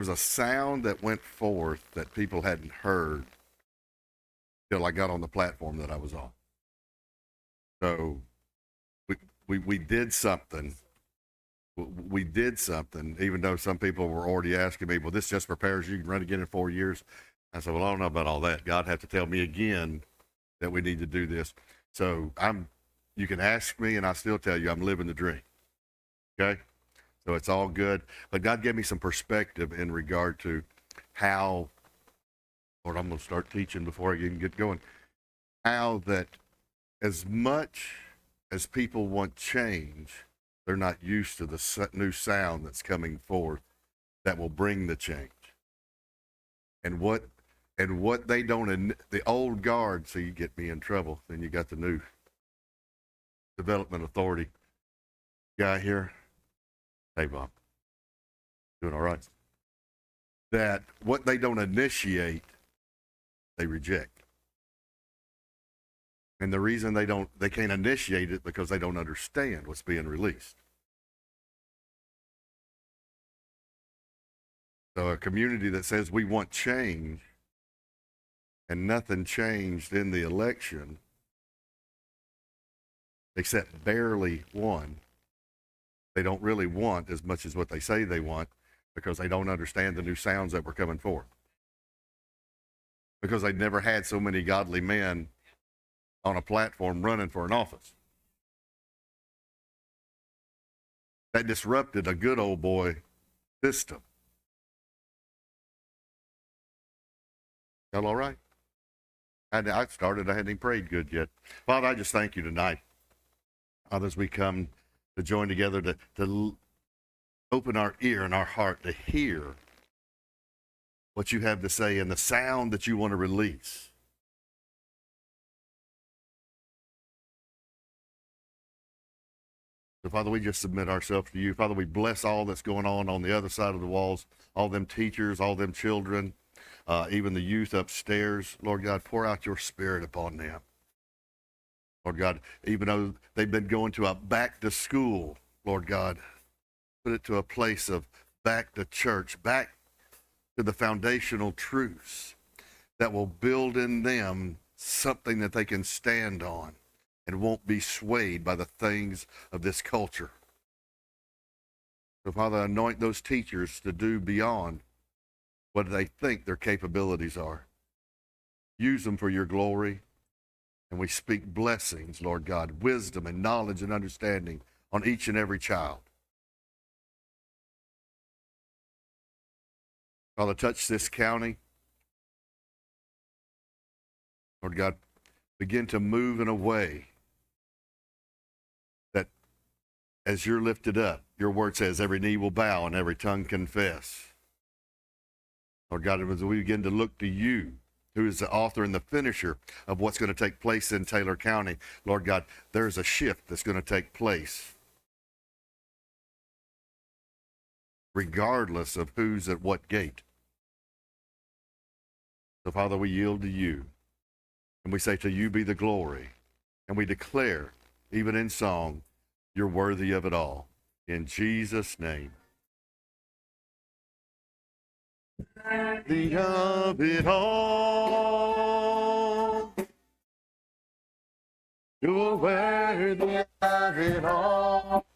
was a sound that went forth that people hadn't heard till I got on the platform that I was on. So we did something. We did something, even though some people were already asking me, well, this just prepares you, you can run again in 4 years. I said, well, I don't know about all that. God had to tell me again that we need to do this. So you can ask me and I still tell you I'm living the dream. Okay? So it's all good. But God gave me some perspective in regard to how, Lord, I'm going to start teaching before I even get going, how that as much as people want change, they're not used to the new sound that's coming forth that will bring the change. And what they don't, the old guard, so you get me in trouble. Then you got the new development authority guy here. Hey, Bob. Doing all right. That what they don't initiate, they reject. And the reason they can't initiate it because they don't understand what's being released. So a community that says we want change and nothing changed in the election except barely one, they don't really want as much as what they say they want because they don't understand the new sounds that were coming forth. Because they'd never had so many godly men on a platform running for an office. That disrupted a good old boy system. Y'all all right? I started, I hadn't even prayed good yet. Father, I just thank you tonight. Father, as we come to join together to open our ear and our heart to hear what you have to say and the sound that you want to release. So, Father, we just submit ourselves to you. Father, we bless all that's going on the other side of the walls, all them teachers, all them children, even the youth upstairs. Lord God, pour out your spirit upon them. Lord God, even though they've been going to a back to school, Lord God, put it to a place of back to church, back to the foundational truths that will build in them something that they can stand on and won't be swayed by the things of this culture. So, Father, anoint those teachers to do beyond what they think their capabilities are. Use them for your glory. And we speak blessings, Lord God, wisdom and knowledge and understanding on each and every child. Father, touch this county. Lord God, begin to move in a way that as you're lifted up, your word says every knee will bow and every tongue confess. Lord God, as we begin to look to you, who is the author and the finisher of what's going to take place in Taylor County, Lord God, there's a shift that's going to take place, regardless of who's at what gate. So, Father, we yield to you, and we say to you be the glory, and we declare, even in song, you're worthy of it all. In Jesus' name. Worthy of it all. You're worthy of it all.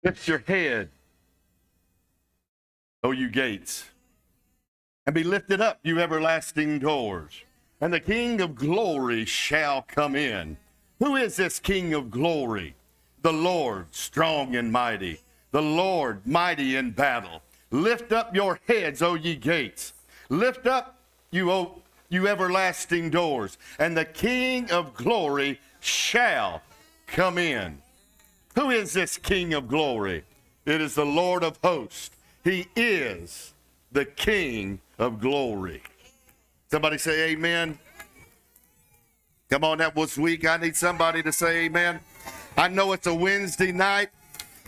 Lift your head, O you gates, and be lifted up, you everlasting doors, and the King of glory shall come in. Who is this King of glory? The Lord, strong and mighty, the Lord, mighty in battle. Lift up your heads, O ye gates. Lift up, you everlasting doors, and the King of glory shall come in. Who is this King of glory? It is the Lord of hosts. He is the King of glory. Somebody say amen. Come on, that was weak. I need somebody to say amen. I know it's a Wednesday night,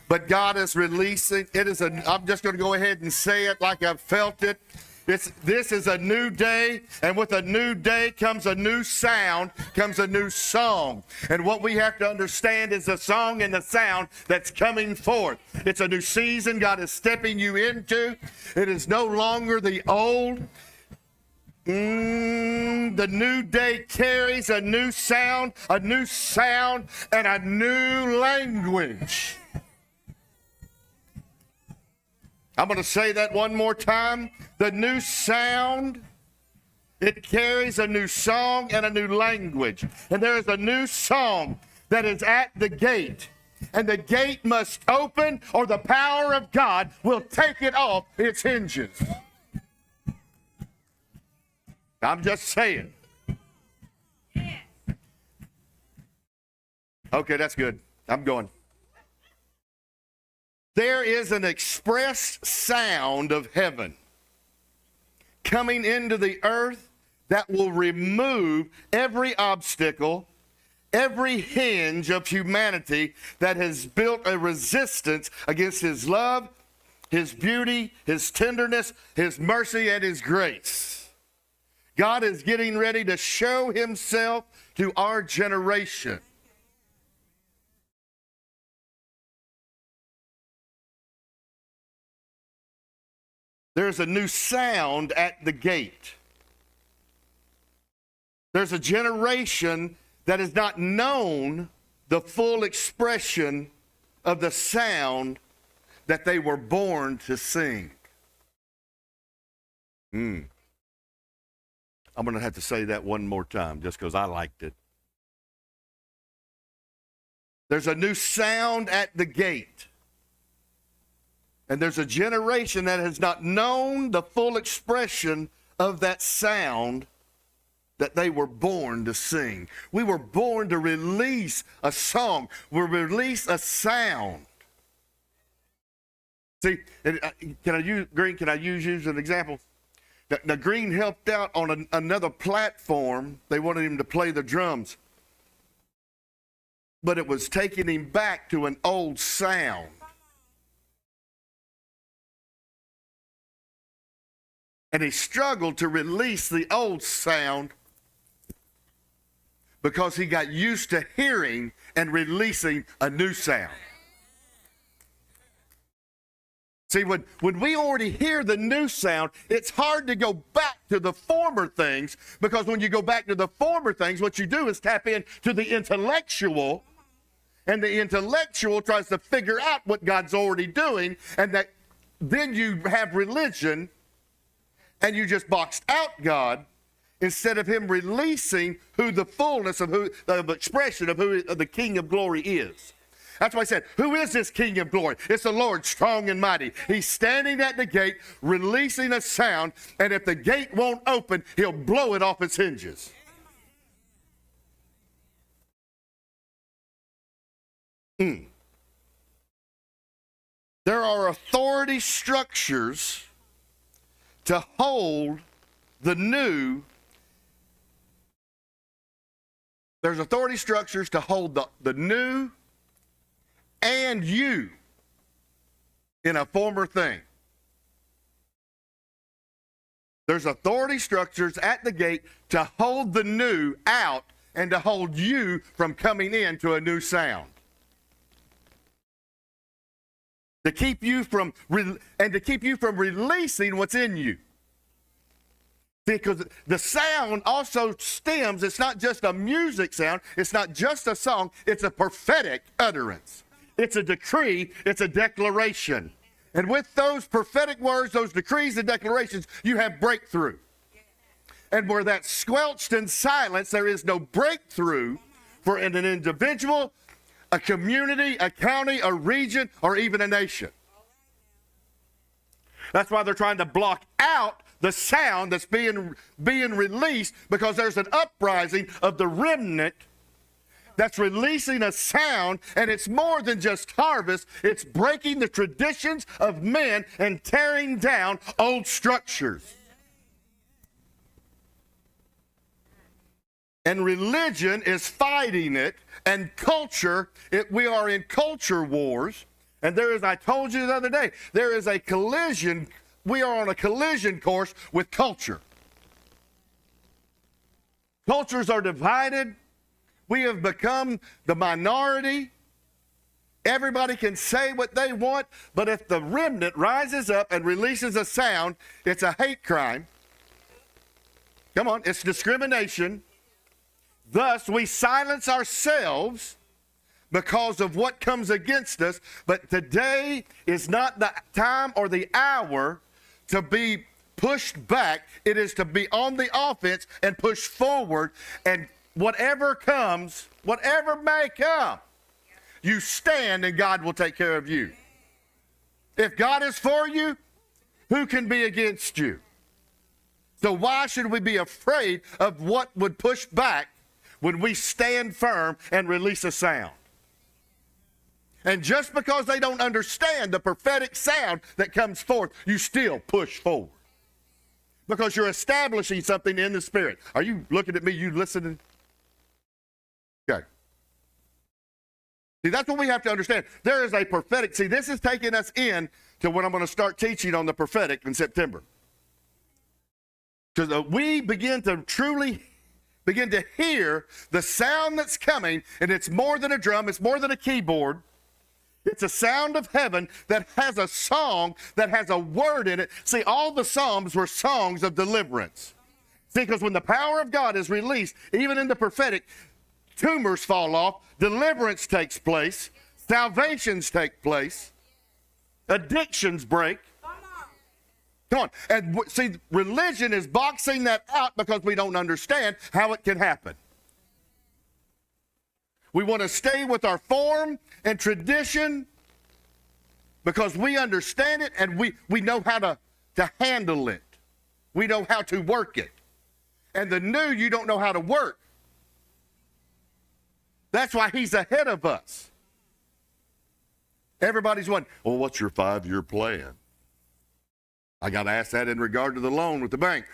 but God is releasing. I'm just going to go ahead and say it like I've felt it. This is a new day, and with a new day comes a new sound, comes a new song. And what we have to understand is the song and the sound that's coming forth. It's a new season God is stepping you into. It is no longer the old. The new day carries a new sound, and a new language. I'm going to say that one more time. The new sound, it carries a new song and a new language. And there is a new song that is at the gate. And the gate must open, or the power of God will take it off its hinges. I'm just saying. Okay, that's good. I'm going. There is an express sound of heaven coming into the earth that will remove every obstacle, every hinge of humanity that has built a resistance against his love, his beauty, his tenderness, his mercy, and his grace. God is getting ready to show himself to our generation. There's a new sound at the gate. There's a generation that has not known the full expression of the sound that they were born to sing. I'm going to have to say that one more time just because I liked it. There's a new sound at the gate. And there's a generation that has not known the full expression of that sound that they were born to sing. We were born to release a song. We release a sound. See, can I use you as an example? Now, Green helped out on another platform. They wanted him to play the drums. But it was taking him back to an old sound. And he struggled to release the old sound because he got used to hearing and releasing a new sound. See, when we already hear the new sound, it's hard to go back to the former things, because when you go back to the former things, what you do is tap into the intellectual, and the intellectual tries to figure out what God's already doing, and that then you have religion, and you just boxed out God instead of him releasing who the fullness of who the expression of who the King of glory is. That's why I said, who is this King of glory? It's the Lord, strong and mighty. He's standing at the gate, releasing a sound, and if the gate won't open, he'll blow it off its hinges. There are authority structures to hold the new. There's authority structures to hold the new and you in a former thing. There's authority structures at the gate to hold the new out and to hold you from coming into a new sound. To keep you from releasing what's in you. Because the sound also stems, it's not just a music sound, it's not just a song, it's a prophetic utterance. it's a decree, it's a declaration. And with those prophetic words, those decrees and declarations, you have breakthrough. And where that's squelched in silence, there is no breakthrough for an individual, a community, a county, a region, or even a nation. That's why they're trying to block out the sound that's being released, because there's an uprising of the remnant that's releasing a sound, and it's more than just harvest. It's breaking the traditions of men and tearing down old structures. And religion is fighting it, and culture, we are in culture wars. And there is, I told you the other day, there is a collision. We are on a collision course with culture. Cultures are divided. We have become the minority. Everybody can say what they want, but if the remnant rises up and releases a sound, it's a hate crime. Come on, it's discrimination. Thus, we silence ourselves because of what comes against us. But today is not the time or the hour to be pushed back. It is to be on the offense and push forward. And whatever comes, whatever may come, you stand and God will take care of you. If God is for you, who can be against you? So why should we be afraid of what would push back when we stand firm and release a sound? And just because they don't understand the prophetic sound that comes forth, you still push forward. Because you're establishing something in the Spirit. Are you looking at me? You listening? Okay. See, that's what we have to understand. There is a prophetic. See, this is taking us in to when I'm going to start teaching on the prophetic in September. Because we begin to truly begin to hear the sound that's coming, and it's more than a drum, it's more than a keyboard. It's a sound of heaven that has a song, that has a word in it. See, all the Psalms were songs of deliverance. See, because when the power of God is released, even in the prophetic, tumors fall off, deliverance takes place, salvations take place, addictions break. Come on. And see, religion is boxing that out because we don't understand how it can happen. We want to stay with our form and tradition because we understand it and we know how to handle it. We know how to work it. And the new, you don't know how to work. That's why he's ahead of us. Everybody's wondering, well, what's your 5-year plan? I got asked that in regard to the loan with the bank.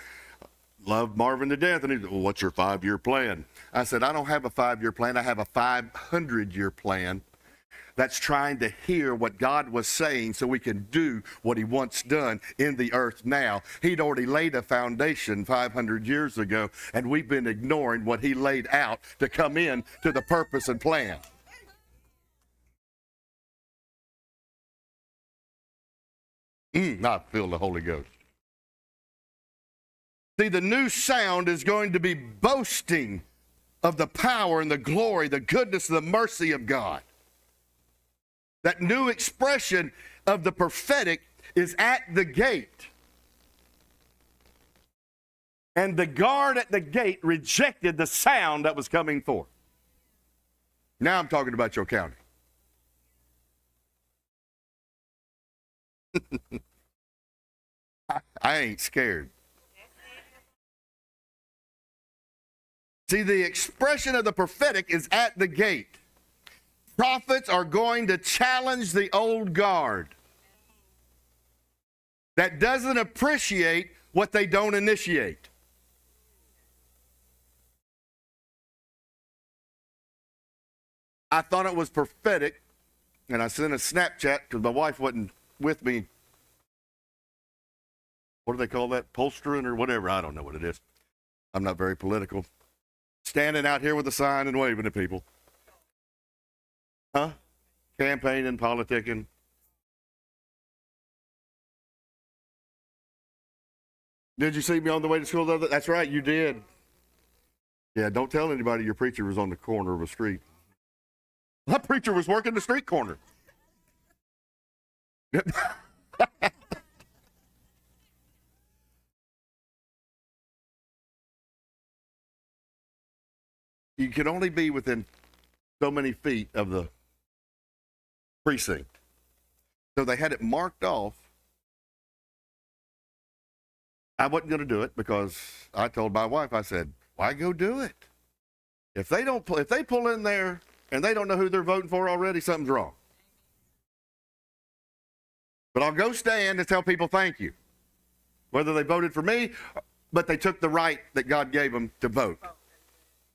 Love Marvin to death. And he said, well, what's your 5-year plan? I said, I don't have a 5-year plan. I have a 500-year plan that's trying to hear what God was saying so we can do what he wants done in the earth now. He'd already laid a foundation 500 years ago, and we've been ignoring what he laid out to come in to the purpose and plan. I feel the Holy Ghost. See, the new sound is going to be boasting of the power and the glory, the goodness, the mercy of God. That new expression of the prophetic is at the gate. And the guard at the gate rejected the sound that was coming forth. Now I'm talking about your county. I ain't scared. See, the expression of the prophetic is at the gate. Prophets are going to challenge the old guard that doesn't appreciate what they don't initiate. I thought it was prophetic, and I sent a Snapchat because my wife wasn't with me. What do they call that? Polstering or whatever? I don't know what it is. I'm not very political. Standing out here with a sign and waving at people. Huh? Campaigning, politicking. Did you see me on the way to school the other day? That's right, you did. Yeah, don't tell anybody your preacher was on the corner of a street. My preacher was working the street corner. You can only be within so many feet of the precinct. So they had it marked off. I wasn't going to do it because I told my wife, I said, why go do it? If they pull in there and they don't know who they're voting for already, something's wrong. But I'll go stand and tell people thank you, whether they voted for me, but they took the right that God gave them to vote.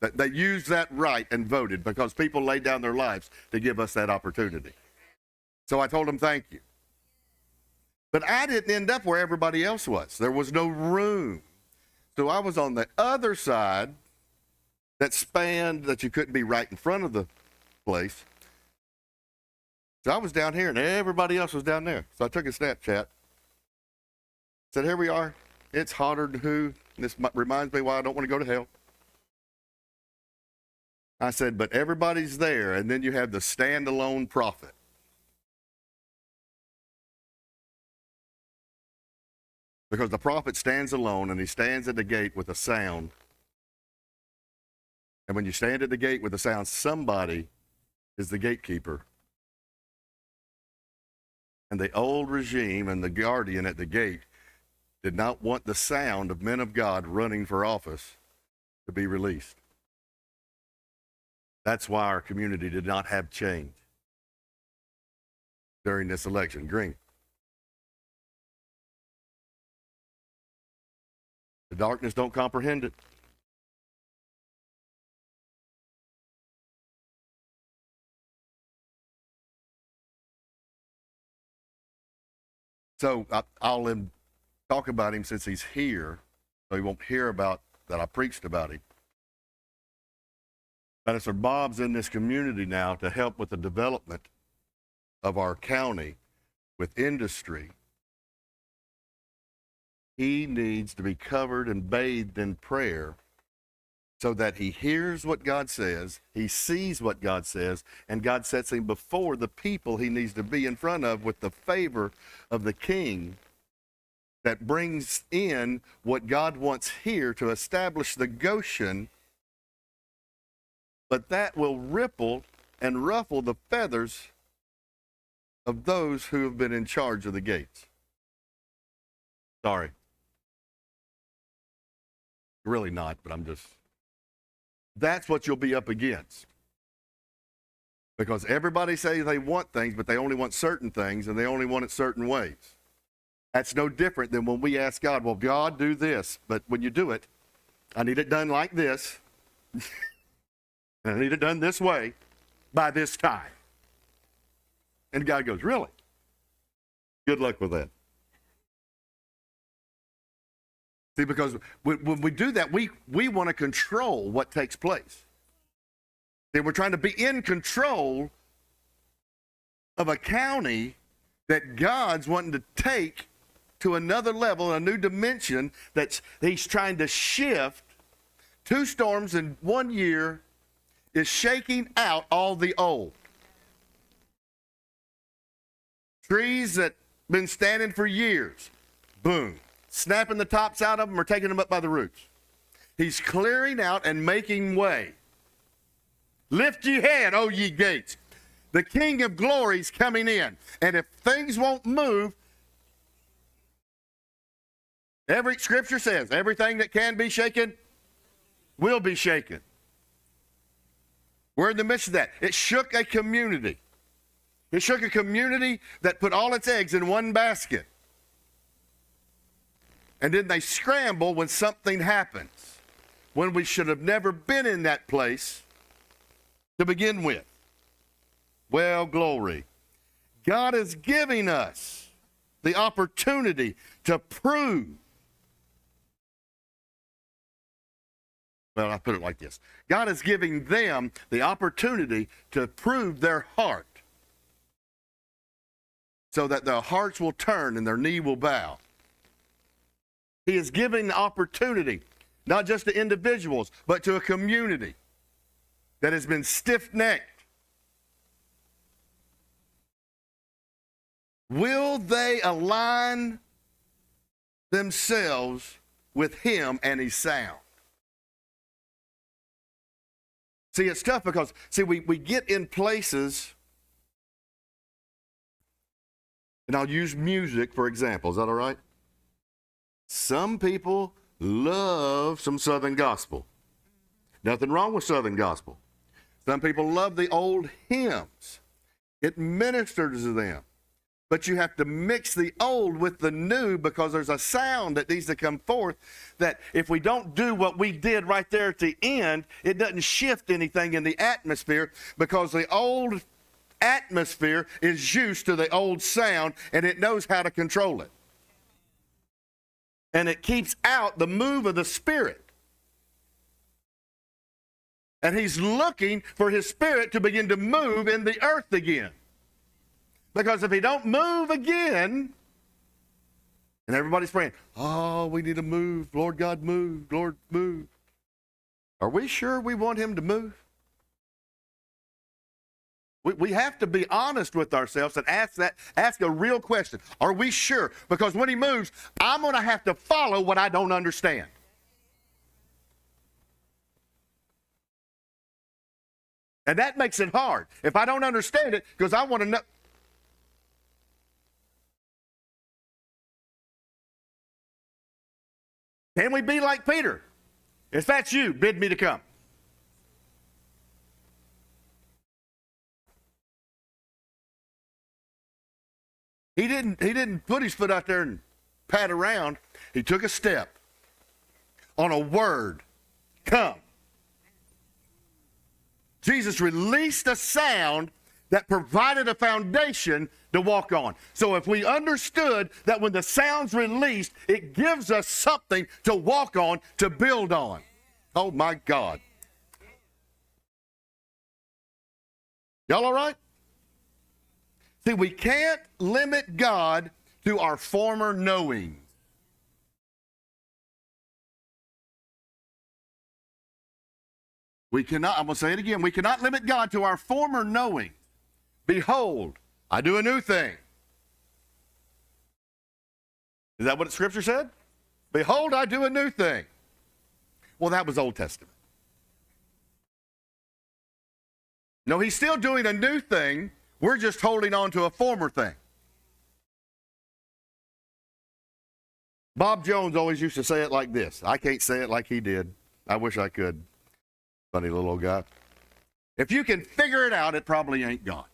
That they used that right and voted because people laid down their lives to give us that opportunity. So I told them thank you. But I didn't end up where everybody else was. There was no room. So I was on the other side that spanned that you couldn't be right in front of the place. So I was down here and everybody else was down there. So I took a Snapchat. Said, here we are. It's hotter than who. This reminds me why I don't want to go to hell. I said, but everybody's there. And then you have the standalone prophet. Because the prophet stands alone and he stands at the gate with a sound. And when you stand at the gate with a sound, somebody is the gatekeeper. And the old regime and the guardian at the gate did not want the sound of men of God running for office to be released. That's why our community did not have change during this election. Green. The darkness don't comprehend it. So I'll talk about him since he's here, so he won't hear about that I preached about him. Pastor Bob's in this community now to help with the development of our county with industry. He needs to be covered and bathed in prayer so that he hears what God says, he sees what God says, and God sets him before the people he needs to be in front of with the favor of the king that brings in what God wants here to establish the Goshen, but that will ripple and ruffle the feathers of those who have been in charge of the gates. Sorry. Really not, but that's what you'll be up against. Because everybody says they want things, but they only want certain things, and they only want it certain ways. That's no different than when we ask God, well, God, do this. But when you do it, I need it done like this. And I need it done this way by this time. And God goes, really? Good luck with that. See, because when we do that, we want to control what takes place. See, we're trying to be in control of a county that God's wanting to take to another level, a new dimension that he's trying to shift. 2 storms in 1 year is shaking out all the old. Trees that been standing for years, boom. Snapping the tops out of them or taking them up by the roots. He's clearing out and making way. Lift ye head, O ye gates. The King of glory's coming in. And if things won't move, every scripture says everything that can be shaken will be shaken. We're in the midst of that. It shook a community. It shook a community that put all its eggs in one basket. And then they scramble when something happens, when we should have never been in that place to begin with. Well, glory. God is giving us the opportunity to prove. Well, I put it like this. God is giving them the opportunity to prove their heart so that their hearts will turn and their knee will bow. He is giving opportunity, not just to individuals, but to a community that has been stiff-necked, Will they align themselves with him and his sound? See, it's tough because, we get in places, and I'll use music for example. Is that all right? Some people love some Southern gospel. Nothing wrong with Southern gospel. Some people love the old hymns. It ministers to them. But you have to mix the old with the new, because there's a sound that needs to come forth that if we don't do what we did right there at the end, it doesn't shift anything in the atmosphere, because the old atmosphere is used to the old sound and it knows how to control it. And it keeps out the move of the Spirit. And he's looking for his Spirit to begin to move in the earth again. Because if he don't move again, and everybody's praying, oh, we need to move. Lord God, move. Lord, move. Are we sure we want him to move? We have to be honest with ourselves and ask a real question. Are we sure? Because when he moves, I'm going to have to follow what I don't understand. And that makes it hard. If I don't understand it, because I want to know. Can we be like Peter? If that's you, bid me to come. He didn't put his foot out there and pat around. He took a step on a word. Come. Jesus released a sound that provided a foundation to walk on. So if we understood that when the sound's released, it gives us something to walk on, to build on. Oh my God. Y'all all right? See, we can't limit God to our former knowing. We cannot, I'm going to say it again, we cannot limit God to our former knowing. Behold, I do a new thing. Is that what the scripture said? Behold, I do a new thing. Well, that was Old Testament. No, he's still doing a new thing. We're just holding on to a former thing. Bob Jones always used to say it like this. I can't say it like he did. I wish I could. Funny little old guy. If you can figure it out, it probably ain't God.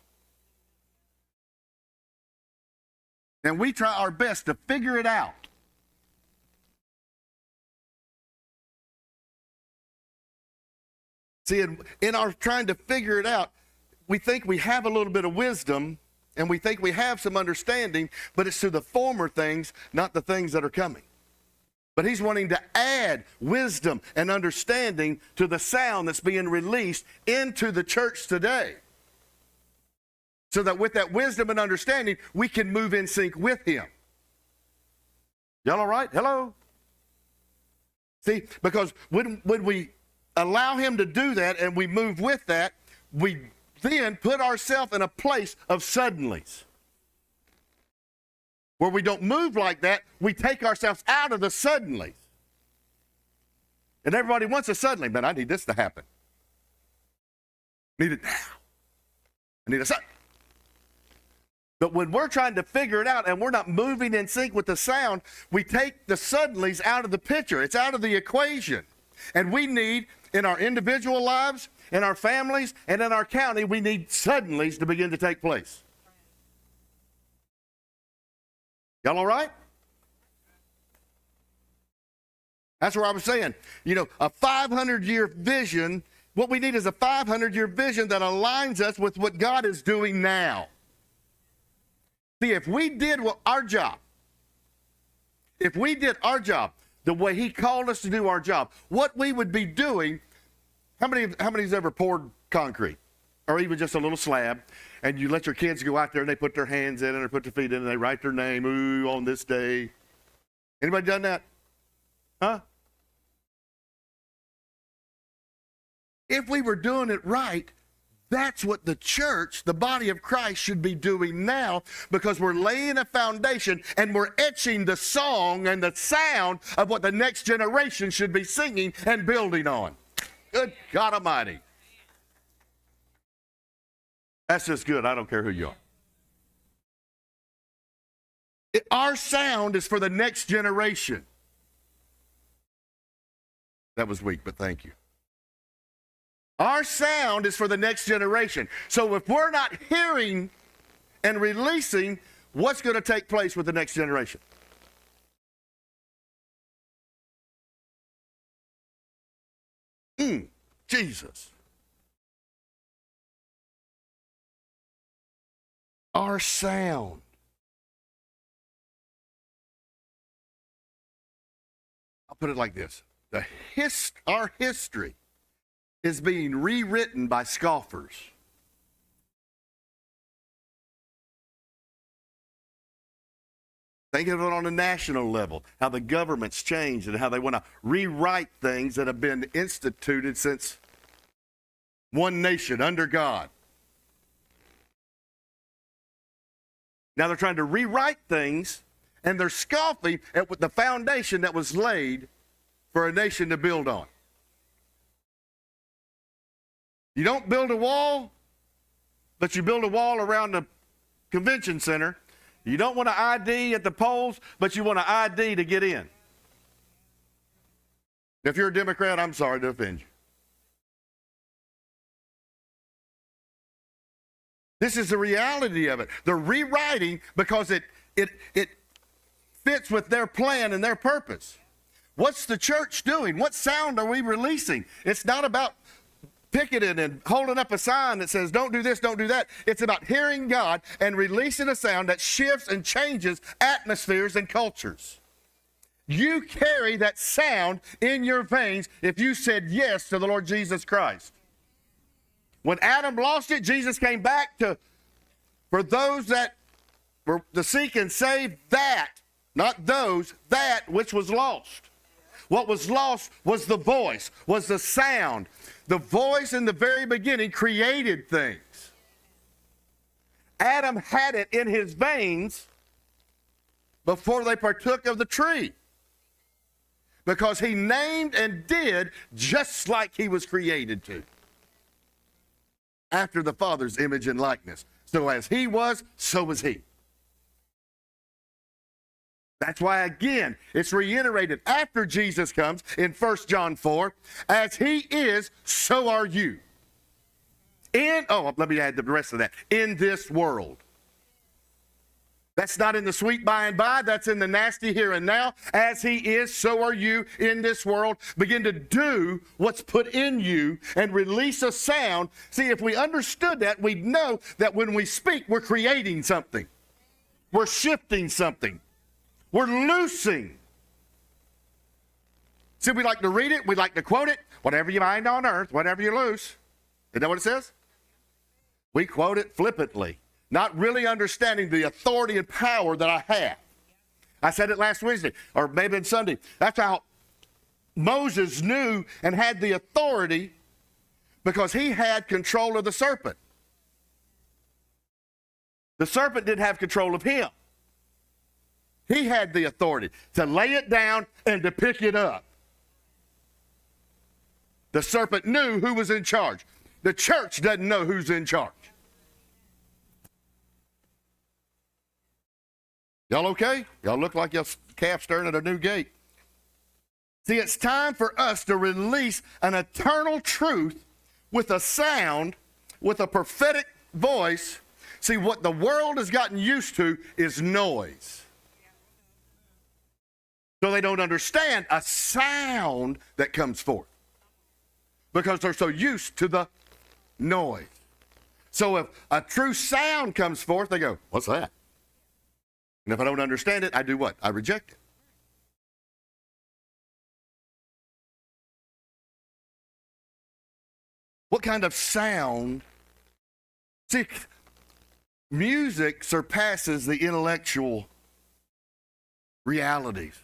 And we try our best to figure it out. See, in our trying to figure it out, we think we have a little bit of wisdom and we think we have some understanding, but it's to the former things, not the things that are coming. But he's wanting to add wisdom and understanding to the sound that's being released into the church today. So that with that wisdom and understanding, we can move in sync with him. Y'all all right? Hello? See, because when we allow him to do that and we move with that, we then put ourselves in a place of suddenlies. Where we don't move like that, we take ourselves out of the suddenlies. And everybody wants a suddenly, but I need this to happen. I need it now. I need a suddenly. But when we're trying to figure it out and we're not moving in sync with the sound, we take the suddenlies out of the picture. It's out of the equation. And we need, in our individual lives, in our families, and in our county, we need suddenlies to begin to take place. Y'all all right? That's what I was saying. You know, a 500-year vision, what we need is a 500-year vision that aligns us with what God is doing now. See, if we did our job the way he called us to do our job, what we would be doing, how many's ever poured concrete? Or even just a little slab, and you let your kids go out there and they put their hands in it or put their feet in it and they write their name, ooh, on this day. Anybody done that? Huh? If we were doing it right, That's what the church, the body of Christ, should be doing now, because we're laying a foundation and we're etching the song and the sound of what the next generation should be singing and building on. Good God Almighty. That's just good. I don't care who you are. Our sound is for the next generation. That was weak, but thank you. Our sound is for the next generation. So if we're not hearing and releasing, what's going to take place with the next generation? Jesus. Our sound. I'll put it like this. Our history is being rewritten by scoffers. Think of it on a national level, how the government's changed and how they want to rewrite things that have been instituted since one nation under God. Now they're trying to rewrite things, and they're scoffing at the foundation that was laid for a nation to build on. You don't build a wall, but you build a wall around the convention center. You don't want an ID at the polls, but you want an ID to get in. If you're a Democrat, I'm sorry to offend you. This is the reality of it. They're rewriting because it fits with their plan and their purpose. What's the church doing? What sound are we releasing? It's not about picketing and holding up a sign that says, don't do this, don't do that. It's about hearing God and releasing a sound that shifts and changes atmospheres and cultures. You carry that sound in your veins if you said yes to the Lord Jesus Christ. When Adam lost it, Jesus came back for those that were to seek and save that, not those, that which was lost. What was lost was the voice, was the sound. The voice in the very beginning created things. Adam had it in his veins before they partook of the tree, because he named and did just like he was created to, after the Father's image and likeness. So as he was, so was he. That's why, again, it's reiterated after Jesus comes in 1 John 4, as he is, so are you. Let me add the rest of that. In this world. That's not in the sweet by and by. That's in the nasty here and now. As he is, so are you in this world. Begin to do what's put in you and release a sound. See, if we understood that, we'd know that when we speak, we're creating something. We're shifting something. We're loosing. See, we like to read it. We like to quote it. Whatever you bind on earth, whatever you loose. Isn't that what it says? We quote it flippantly, not really understanding the authority and power that I have. I said it last Wednesday, or maybe on Sunday. That's how Moses knew and had the authority, because he had control of the serpent. The serpent didn't have control of him. He had the authority to lay it down and to pick it up. The serpent knew who was in charge. The church doesn't know who's in charge. Y'all okay? Y'all look like your calf staring at a new gate. See, it's time for us to release an eternal truth with a sound, with a prophetic voice. See, what the world has gotten used to is noise. So they don't understand a sound that comes forth, because they're so used to the noise. So if a true sound comes forth, they go, what's that? And if I don't understand it, I do what? I reject it. What kind of sound? See, music surpasses the intellectual realities.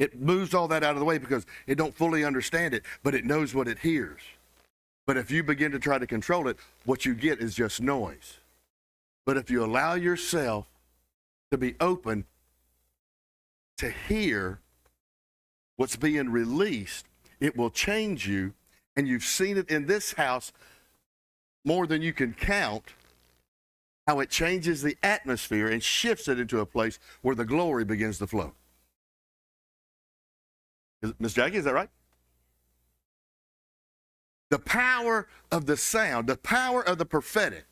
It moves all that out of the way because it don't fully understand it, but it knows what it hears. But if you begin to try to control it, what you get is just noise. But if you allow yourself to be open to hear what's being released, it will change you. And you've seen it in this house more than you can count, how it changes the atmosphere and shifts it into a place where the glory begins to flow. Miss Jackie, is that right? The power of the sound, the power of the prophetic.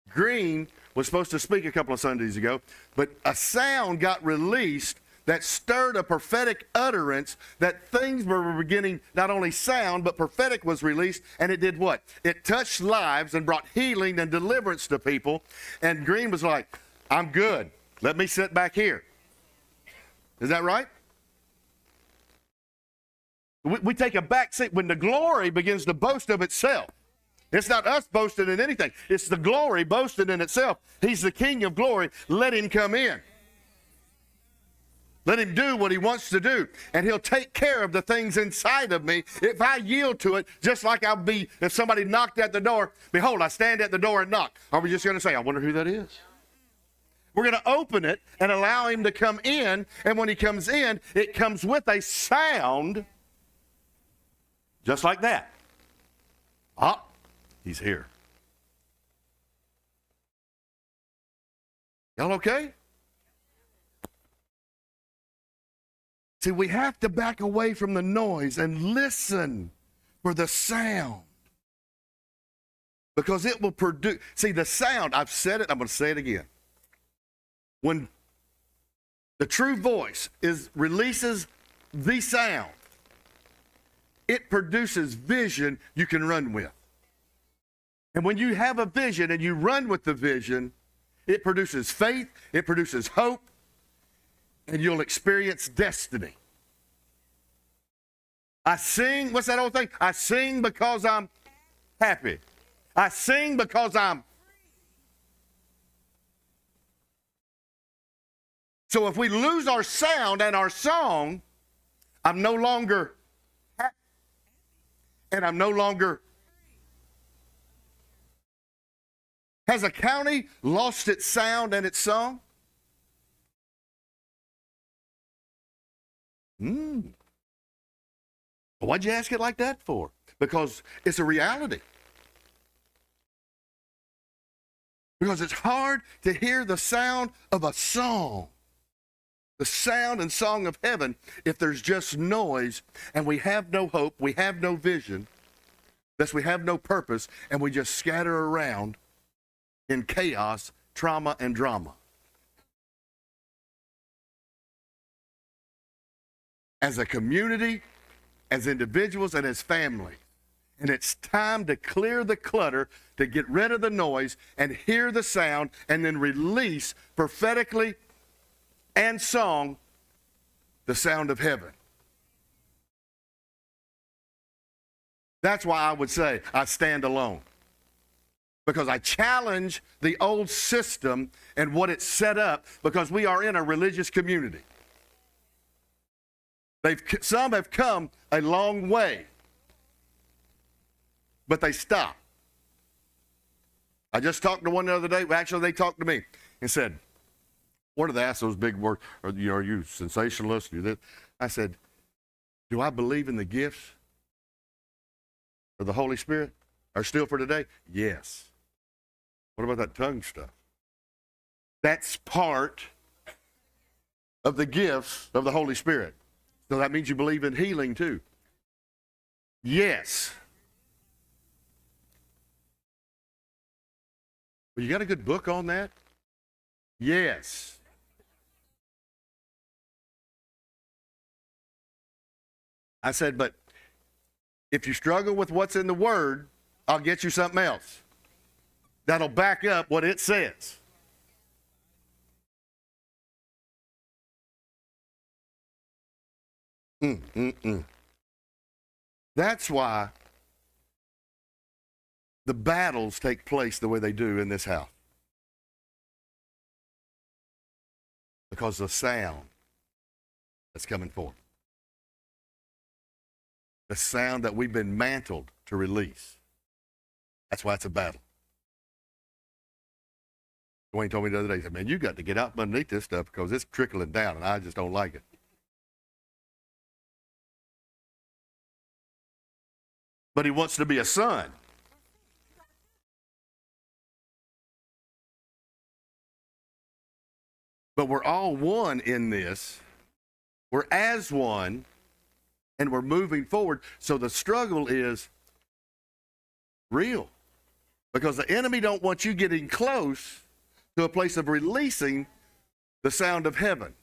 Green was supposed to speak a couple of Sundays ago, but a sound got released that stirred a prophetic utterance, that things were beginning, not only sound, but prophetic was released, and it did what? It touched lives and brought healing and deliverance to people, and Green was like, I'm good. Let me sit back here. Is that right? We take a back seat when the glory begins to boast of itself. It's not us boasting in anything. It's the glory boasting in itself. He's the King of glory. Let him come in. Let him do what he wants to do. And he'll take care of the things inside of me if I yield to it, just like I'll be if somebody knocked at the door. Behold, I stand at the door and knock. Are we just going to say, I wonder who that is? We're going to open it and allow him to come in. And when he comes in, it comes with a sound just like that. Ah, he's here. Y'all okay? See, we have to back away from the noise and listen for the sound. Because it will produce. See, the sound, I've said it, I'm going to say it again. When the true voice releases the sound, it produces vision you can run with. And when you have a vision and you run with the vision, it produces faith, it produces hope, and you'll experience destiny. I sing, what's that old thing? I sing because I'm happy. I sing because I'm. So if we lose our sound and our song, I'm no longer happy. And I'm no longer. Has a county lost its sound and its song? Why'd you ask it like that for? Because it's a reality. Because it's hard to hear the sound of a song, the sound and song of heaven, if there's just noise and we have no hope, we have no vision, thus we have no purpose, and we just scatter around in chaos, trauma, and drama. As a community, as individuals, and as family. And it's time to clear the clutter, to get rid of the noise and hear the sound, and then release prophetically and song the sound of heaven. That's why I would say I stand alone. Because I challenge the old system and what it's set up, because we are in a religious community. Some have come a long way, but they stop. I just talked to one the other day. Actually, they talked to me and said, "What do they ask those big words? Are you sensationalist? You this?" I said, "Do I believe in the gifts of the Holy Spirit? Are still for today? Yes. What about that tongue stuff? That's part of the gifts of the Holy Spirit. So that means you believe in healing too. Yes. Well, you got a good book on that? Yes. I said, but if you struggle with what's in the Word, I'll get you something else that'll back up what it says. That's why the battles take place the way they do in this house. Because the sound that's coming forth. The sound that we've been mantled to release. That's why it's a battle. Dwayne told me the other day, he said, man, you got to get out from underneath this stuff because it's trickling down and I just don't like it. But he wants to be a son. But we're all one in this. We're as one, and we're moving forward. So the struggle is real. Because the enemy don't want you getting close to a place of releasing the sound of heaven.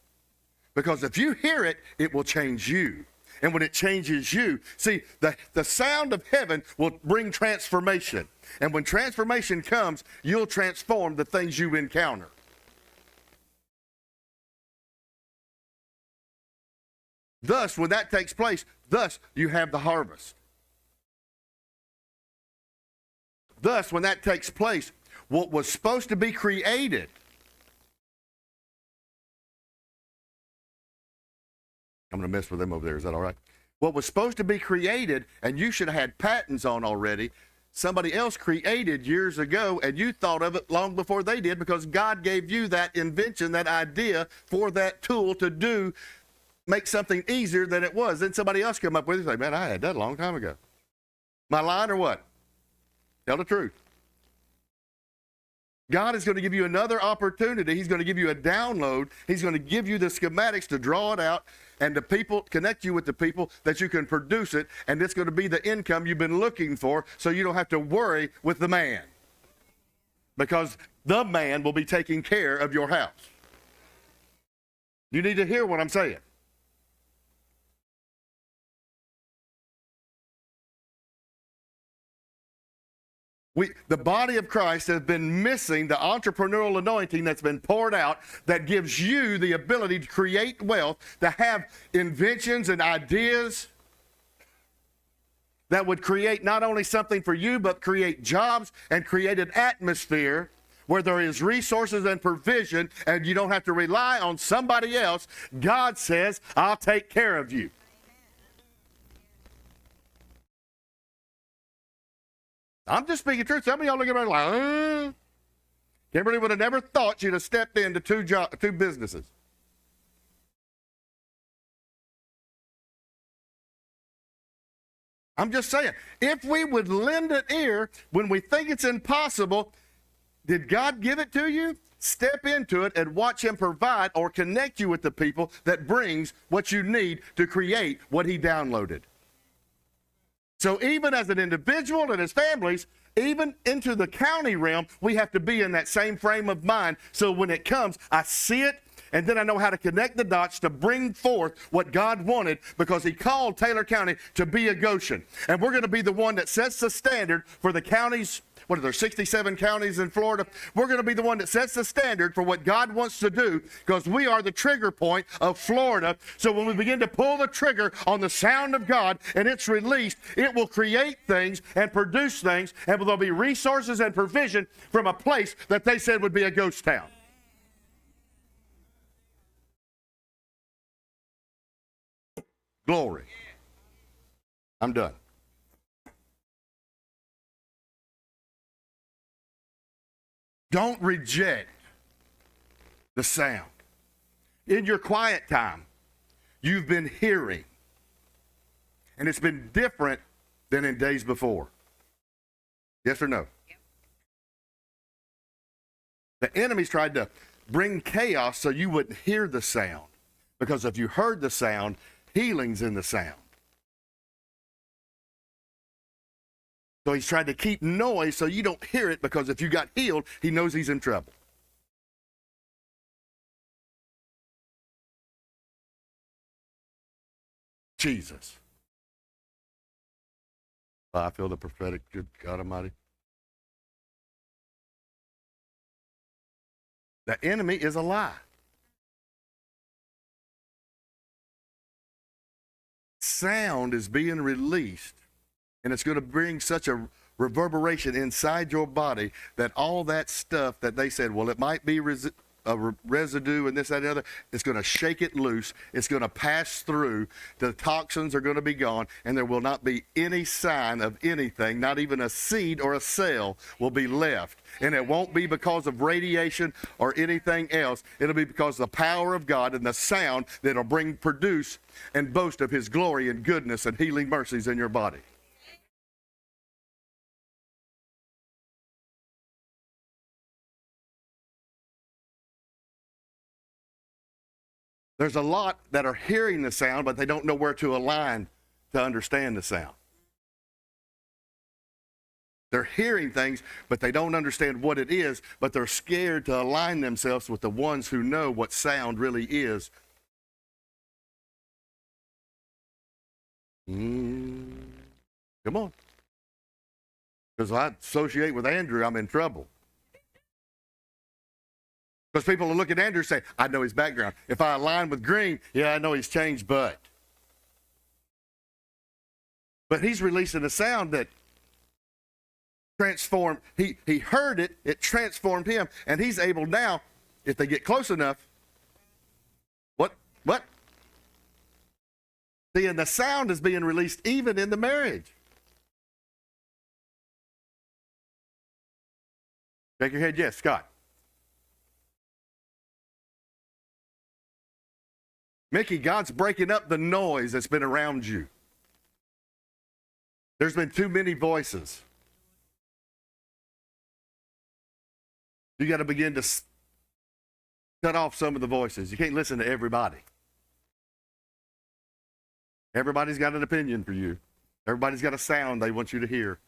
Because if you hear it, it will change you. And when it changes you, see, the sound of heaven will bring transformation. And when transformation comes, you'll transform the things you encounter. Thus, when that takes place, thus you have the harvest. Thus, when that takes place, what was supposed to be created, I'm going to mess with them over there. Is that all right? What was supposed to be created, and you should have had patents on already, somebody else created years ago, and you thought of it long before they did because God gave you that invention, that idea for that tool to do, make something easier than it was. Then somebody else come up with it and say, man, I had that a long time ago. My line or what? Tell the truth. God is going to give you another opportunity. He's going to give you a download. He's going to give you the schematics to draw it out and the people, connect you with the people that you can produce it, and it's going to be the income you've been looking for so you don't have to worry with the man. Because the man will be taking care of your house. You need to hear what I'm saying. The body of Christ has been missing the entrepreneurial anointing that's been poured out that gives you the ability to create wealth, to have inventions and ideas that would create not only something for you, but create jobs and create an atmosphere where there is resources and provision and you don't have to rely on somebody else. God says, I'll take care of you. I'm just speaking truth. Some of y'all looking around like, Kimberly would have never thought she'd have stepped into two businesses. I'm just saying, if we would lend an ear when we think it's impossible, did God give it to you? Step into it and watch him provide or connect you with the people that brings what you need to create what he downloaded. So even as an individual and as families, even into the county realm, we have to be in that same frame of mind. So when it comes, I see it, and then I know how to connect the dots to bring forth what God wanted, because he called Taylor County to be a Goshen. And we're going to be the one that sets the standard for the counties. What are there, 67 counties in Florida? We're going to be the one that sets the standard for what God wants to do, because we are the trigger point of Florida. So when we begin to pull the trigger on the sound of God and it's released, it will create things and produce things, and there'll be resources and provision from a place that they said would be a ghost town. Glory. I'm done. Don't reject the sound. In your quiet time, you've been hearing, and it's been different than in days before. Yes or no? Yep. The enemy's tried to bring chaos so you wouldn't hear the sound, because if you heard the sound, healing's in the sound. So he's tried to keep noise so you don't hear it, because if you got healed, he knows he's in trouble. Jesus. I feel the prophetic, good God Almighty. The enemy is a lie. Sound is being released, and it's going to bring such a reverberation inside your body that all that stuff that they said, well, it might be residue and this, that, and the other. It's going to shake it loose. It's going to pass through. The toxins are going to be gone, and there will not be any sign of anything, not even a seed or a cell will be left. And it won't be because of radiation or anything else. It'll be because of the power of God and the sound that'll produce and boast of his glory and goodness and healing mercies in your body. There's a lot that are hearing the sound, but they don't know where to align to understand the sound. They're hearing things, but they don't understand what it is, but they're scared to align themselves with the ones who know what sound really is. Come on. Because if I associate with Andrew, I'm in trouble. Because people will look at Andrew and say, I know his background. If I align with Green, yeah, I know he's changed, but he's releasing a sound that transformed. He heard it, it transformed him, and he's able now, if they get close enough, what? See, and the sound is being released even in the marriage. Shake your head, yes, Scott. Mickey, God's breaking up the noise that's been around you. There's been too many voices. You got to begin to cut off some of the voices. You can't listen to everybody. Everybody's got an opinion for you. Everybody's got a sound they want you to hear.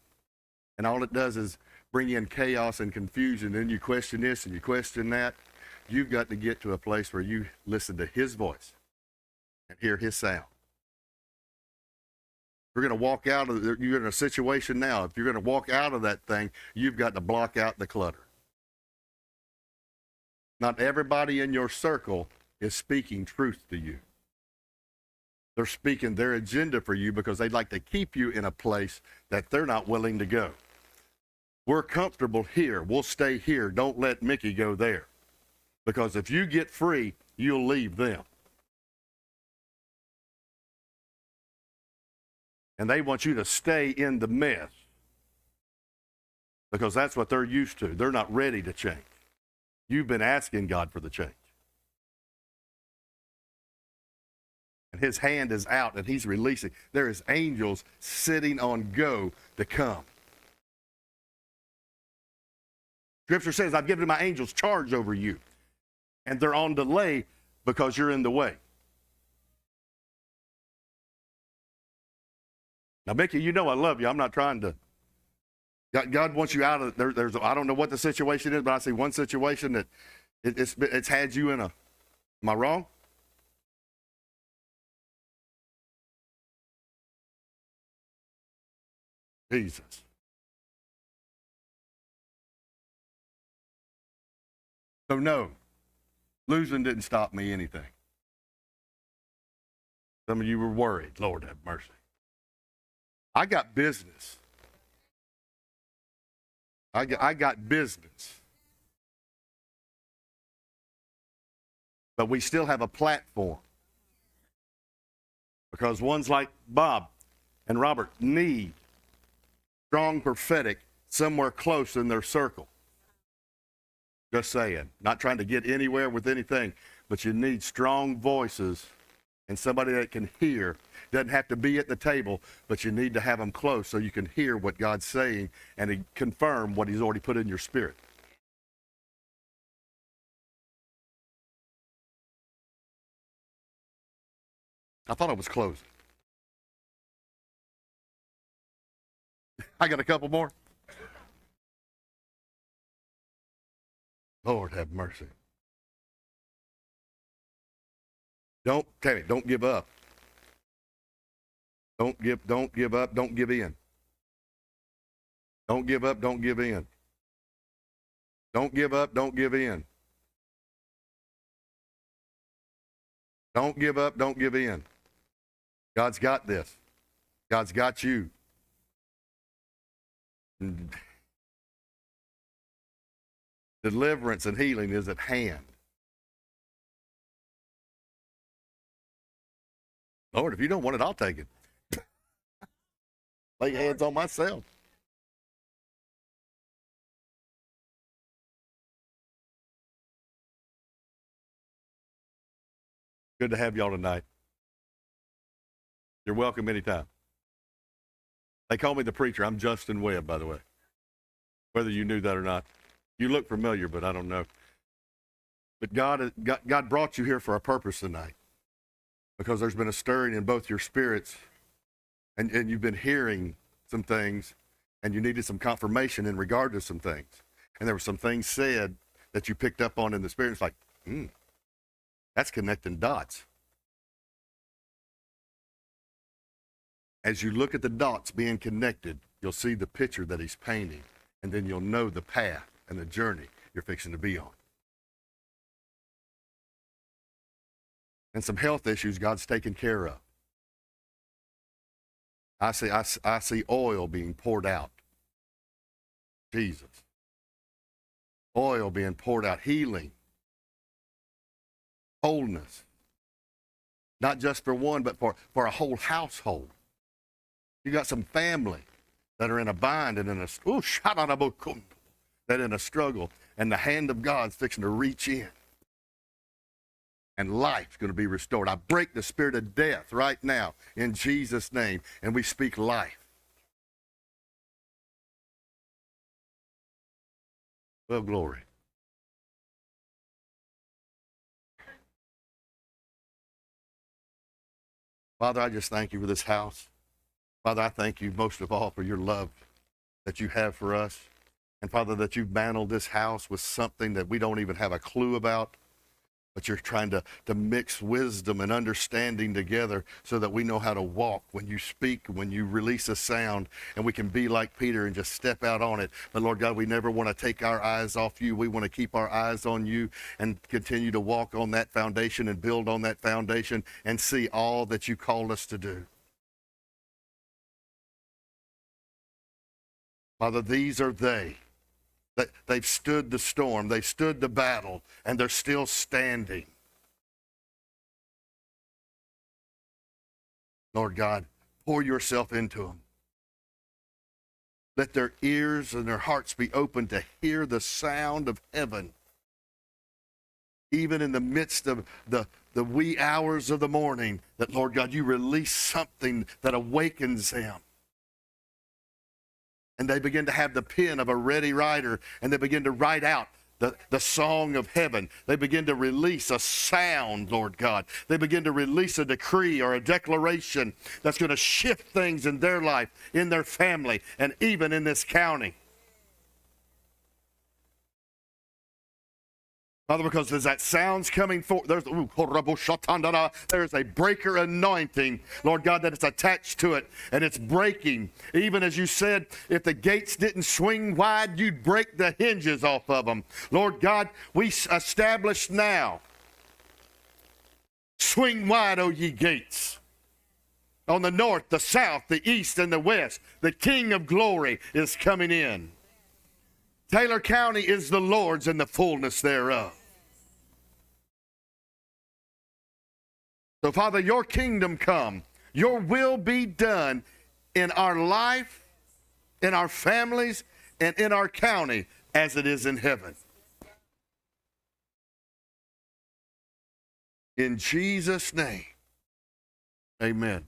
And all it does is bring in chaos and confusion. Then you question this and you question that. You've got to get to a place where you listen to his voice and hear his sound. You're going to walk out of you're in a situation now. If you're going to walk out of that thing, you've got to block out the clutter. Not everybody in your circle is speaking truth to you. They're speaking their agenda for you because they'd like to keep you in a place that they're not willing to go. We're comfortable here. We'll stay here. Don't let Mickey go there. Because if you get free, you'll leave them. And they want you to stay in the mess because that's what they're used to. They're not ready to change. You've been asking God for the change. And his hand is out and he's releasing. There is angels sitting on go to come. Scripture says, I've given my angels charge over you. And they're on delay because you're in the way. Now, Mickey, you know I love you. I'm not trying to. God wants you out of there's. I don't know what the situation is, but I see one situation that it's had you in a. Am I wrong? Jesus. So no, losing didn't stop me anything. Some of you were worried. Lord have mercy. I got business. I got business. But we still have a platform. Because ones like Bob and Robert need strong prophetic somewhere close in their circle. Just saying. Not trying to get anywhere with anything, but you need strong voices and somebody that can hear. Doesn't have to be at the table, but you need to have them close so you can hear what God's saying and confirm what he's already put in your spirit. I thought I was closing. I got a couple more. Lord have mercy. Don't give up. Don't give up, don't give in. Don't give up, don't give in. Don't give up, don't give in. Don't give up, don't give in. God's got this. God's got you. Deliverance and healing is at hand. Lord, if you don't want it, I'll take it. Lay hands on myself. Good to have y'all tonight. You're welcome anytime. They call me the preacher. I'm Justin Webb, by the way, whether you knew that or not. You look familiar, but I don't know. But God brought you here for a purpose tonight, because there's been a stirring in both your spirits, and you've been hearing some things, and you needed some confirmation in regard to some things. And there were some things said that you picked up on in the spirit. It's like, that's connecting dots. As you look at the dots being connected, you'll see the picture that he's painting, and then you'll know the path and the journey you're fixing to be on. And some health issues God's taken care of. I see oil being poured out. Jesus. Oil being poured out, healing, wholeness. Not just for one, but for a whole household. You got some family that are in a bind and in a struggle, and the hand of God's fixing to reach in, and life's going to be restored. I break the spirit of death right now in Jesus' name, and we speak life. Well, glory. Father, I just thank you for this house. Father, I thank you most of all for your love that you have for us. And Father, that you've mantled this house with something that we don't even have a clue about, but you're trying to mix wisdom and understanding together so that we know how to walk when you speak, when you release a sound, and we can be like Peter and just step out on it. But Lord God, we never want to take our eyes off you. We want to keep our eyes on you and continue to walk on that foundation and build on that foundation and see all that you called us to do. Father, these are they've stood the storm, they've stood the battle, and they're still standing. Lord God, pour yourself into them. Let their ears and their hearts be open to hear the sound of heaven. Even in the midst of the wee hours of the morning, that, Lord God, you release something that awakens them. And they begin to have the pen of a ready writer, and they begin to write out the song of heaven. They begin to release a sound, Lord God. They begin to release a decree or a declaration that's going to shift things in their life, in their family, and even in this county. Father, because as that sound's coming forth, there's a breaker anointing, Lord God, that is attached to it, and it's breaking. Even as you said, if the gates didn't swing wide, you'd break the hinges off of them. Lord God, we establish now, swing wide, O ye gates. On the north, the south, the east, and the west, the King of glory is coming in. Taylor County is the Lord's and the fullness thereof. So, Father, your kingdom come. Your will be done in our life, in our families, and in our county as it is in heaven. In Jesus' name, amen.